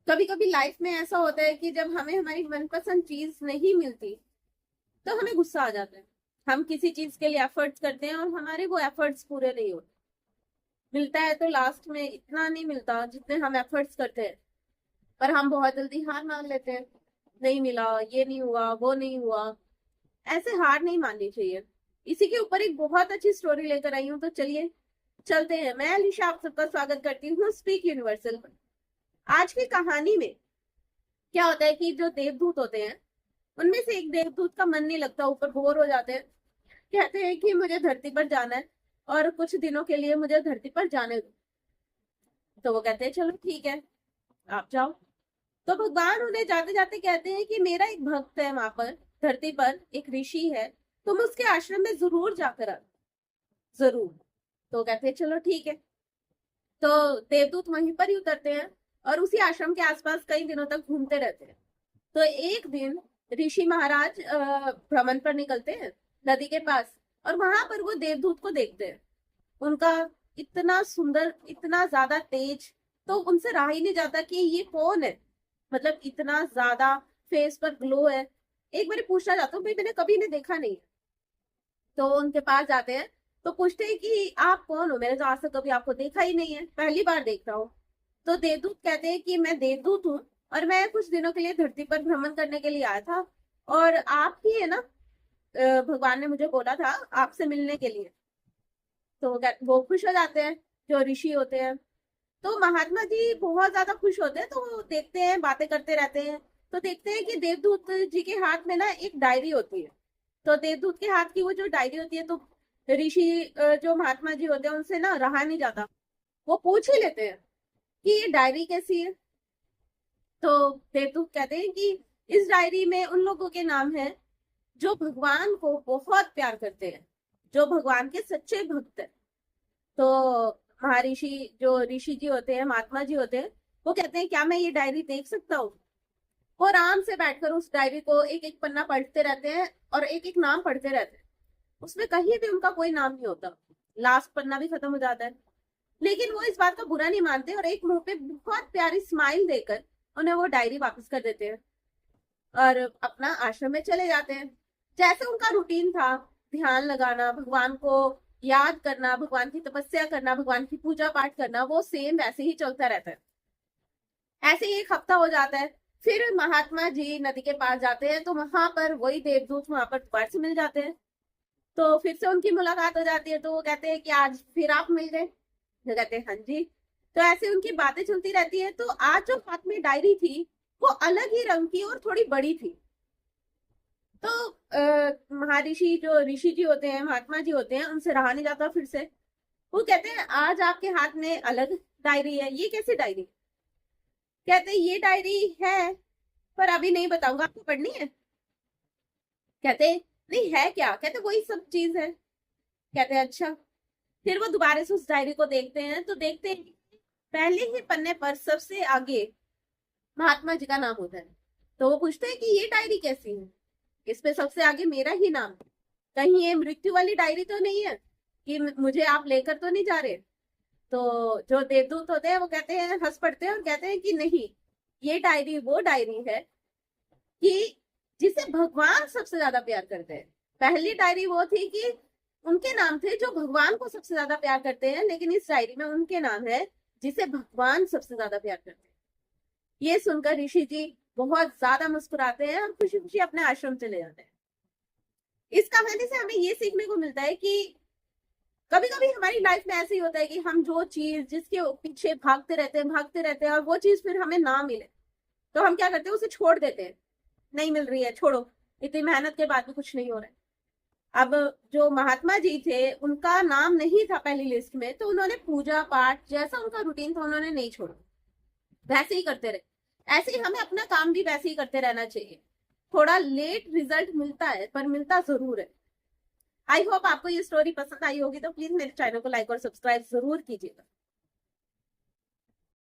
कभी कभी लाइफ में ऐसा होता है कि जब हमें हमारी मनपसंद चीज नहीं मिलती तो हमें गुस्सा आ जाता है। हम किसी चीज के लिए एफर्ट्स करते हैं और हमारे वो एफर्ट्स पूरे नहीं होते। मिलता है तो लास्ट में इतना नहीं मिलता जितने हम एफर्ट्स करते हैं, पर हम बहुत जल्दी हार मान लेते हैं। नहीं मिला, ये नहीं हुआ, वो नहीं हुआ। ऐसे हार नहीं माननी चाहिए। इसी के ऊपर एक बहुत अच्छी स्टोरी लेकर आई हूँ, तो चलिए चलते हैं। मैं अलीशा आप सबका स्वागत करती हूँ स्पीक यूनिवर्सल पर। आज की कहानी में क्या होता है कि जो देवदूत होते हैं उनमें से एक देवदूत का मन नहीं लगता, ऊपर बोर हो जाते हैं। कहते हैं कि मुझे धरती पर जाना है और कुछ दिनों के लिए मुझे धरती पर जाने दो। तो वो कहते हैं चलो ठीक है, आप जाओ। तो भगवान उन्हें जाते जाते कहते हैं कि मेरा एक भक्त है वहां पर, धरती पर एक ऋषि है, तुम उसके आश्रम में जरूर जाकर आना, जरूर। तो कहते हैं चलो ठीक है। तो देवदूत वहीं पर ही उतरते हैं और उसी आश्रम के आसपास कई दिनों तक घूमते रहते हैं। तो एक दिन ऋषि महाराज भ्रमण पर निकलते हैं नदी के पास, और वहां पर वो देवदूत को देखते हैं। उनका इतना सुंदर, इतना ज्यादा तेज, तो उनसे रहा ही नहीं जाता कि ये कौन है। मतलब इतना ज्यादा फेस पर ग्लो है। एक बार पूछना चाहता हूँ, भाई मैंने कभी इन्हें देखा नहीं है। तो उनके पास जाते हैं, तो पूछते हैं कि आप कौन हो, मैंने तो आज तक कभी आपको देखा ही नहीं है, पहली बार देख रहा हूँ। तो देवदूत कहते हैं कि मैं देवदूत हूँ और मैं कुछ दिनों के लिए धरती पर भ्रमण करने के लिए आया था, और आप ही है ना, भगवान ने मुझे बोला था आपसे मिलने के लिए। तो वो खुश हो जाते हैं, जो ऋषि होते हैं। तो महात्मा जी बहुत ज्यादा खुश होते हैं, तो वो देखते हैं, बातें करते रहते हैं। तो देखते हैं कि देवदूत जी के हाथ में ना एक डायरी होती है। तो देवदूत के हाथ की वो जो डायरी होती है, तो ऋषि जो महात्मा जी होते हैं उनसे ना रहा नहीं जाता। वो पूछ ही लेते हैं कि ये डायरी कैसी है। तो देवदूत कहते हैं कि इस डायरी में उन लोगों के नाम है जो भगवान को बहुत प्यार करते हैं, जो भगवान के सच्चे भक्त हैं। तो महर्षि जो ऋषि जी होते हैं, महात्मा जी होते हैं, वो कहते हैं क्या मैं ये डायरी देख सकता हूँ। वो आराम से बैठकर उस डायरी को एक एक पन्ना पढ़ते रहते हैं और एक एक नाम पढ़ते रहते हैं। उसमें कहीं भी उनका कोई नाम नहीं होता। लास्ट पन्ना भी खत्म हो जाता है, लेकिन वो इस बात का बुरा नहीं मानते और एक मुंह पे बहुत प्यारी स्माइल देकर उन्हें वो डायरी वापस कर देते हैं और अपना आश्रम में चले जाते हैं। जैसे उनका रूटीन था, ध्यान लगाना, भगवान को याद करना, भगवान की तपस्या करना, भगवान की पूजा पाठ करना, वो सेम वैसे ही चलता रहता है। ऐसे ही एक हफ्ता हो जाता है। फिर महात्मा जी नदी के पास जाते हैं, तो वहां पर वही देवदूत वहां पर दोबारा से मिल जाते हैं। तो फिर से उनकी मुलाकात हो जाती है। तो वो कहते हैं कि आज फिर आप मिल गए। तो कहते हैं हाँ जी। तो ऐसे उनकी बातें चलती रहती है। तो आज जो हाथ में डायरी थी वो अलग ही रंग की और थोड़ी बड़ी थी। तो महर्षि जो ऋषि जी होते हैं, महात्मा जी होते हैं, उनसे रहा नहीं जाता फिर से। वो कहते हैं आज आपके हाथ में अलग डायरी है, ये कैसी डायरी। कहते हैं ये डायरी है, पर अभी नहीं बताऊंगा, आपको पढ़नी है। कहते नहीं है क्या। कहते वही सब चीज है। कहते हैं अच्छा। फिर वो दोबारा से उस डायरी को देखते हैं, तो देखते हैं पहले ही पन्ने पर सबसे आगे महात्मा जी का नाम होता है। तो वो पूछते हैं कि ये डायरी कैसी है, इस पे सबसे आगे मेरा ही नाम है। कहीं ये मृत्यु वाली डायरी तो नहीं है कि मुझे आप लेकर तो नहीं जा रहे। तो जो देवदूत होते हैं वो कहते हैं, हंस पड़ते हैं और कहते हैं कि नहीं, ये डायरी वो डायरी है कि जिसे भगवान सबसे ज्यादा प्यार करते हैं। पहली डायरी वो थी कि उनके नाम थे जो भगवान को सबसे ज्यादा प्यार करते हैं, लेकिन इस डायरी में उनके नाम है जिसे भगवान सबसे ज्यादा प्यार करते हैं। ये सुनकर ऋषि जी बहुत ज्यादा मुस्कुराते हैं और खुशी खुशी अपने आश्रम चले जाते हैं। इस कहानी से हमें ये सीखने को मिलता है कि कभी कभी हमारी लाइफ में ऐसे ही होता है कि हम जो चीज जिसके पीछे भागते रहते हैं और वो चीज फिर हमें ना मिले, तो हम क्या करते हैं, उसे छोड़ देते हैं। नहीं मिल रही है, छोड़ो, इतनी मेहनत के बाद भी कुछ नहीं हो रहा है। अब जो महात्मा जी थे उनका नाम नहीं था पहली लिस्ट में, तो उन्होंने पूजा पाठ जैसा उनका रूटीन था उन्होंने नहीं छोड़ा, वैसे ही करते रहे। ऐसे ही हमें अपना काम भी वैसे ही करते रहना चाहिए। थोड़ा लेट रिजल्ट मिलता है, पर मिलता जरूर है। आई होप आपको ये स्टोरी पसंद आई होगी, तो प्लीज मेरे चैनल को लाइक और सब्सक्राइब जरूर कीजिएगा।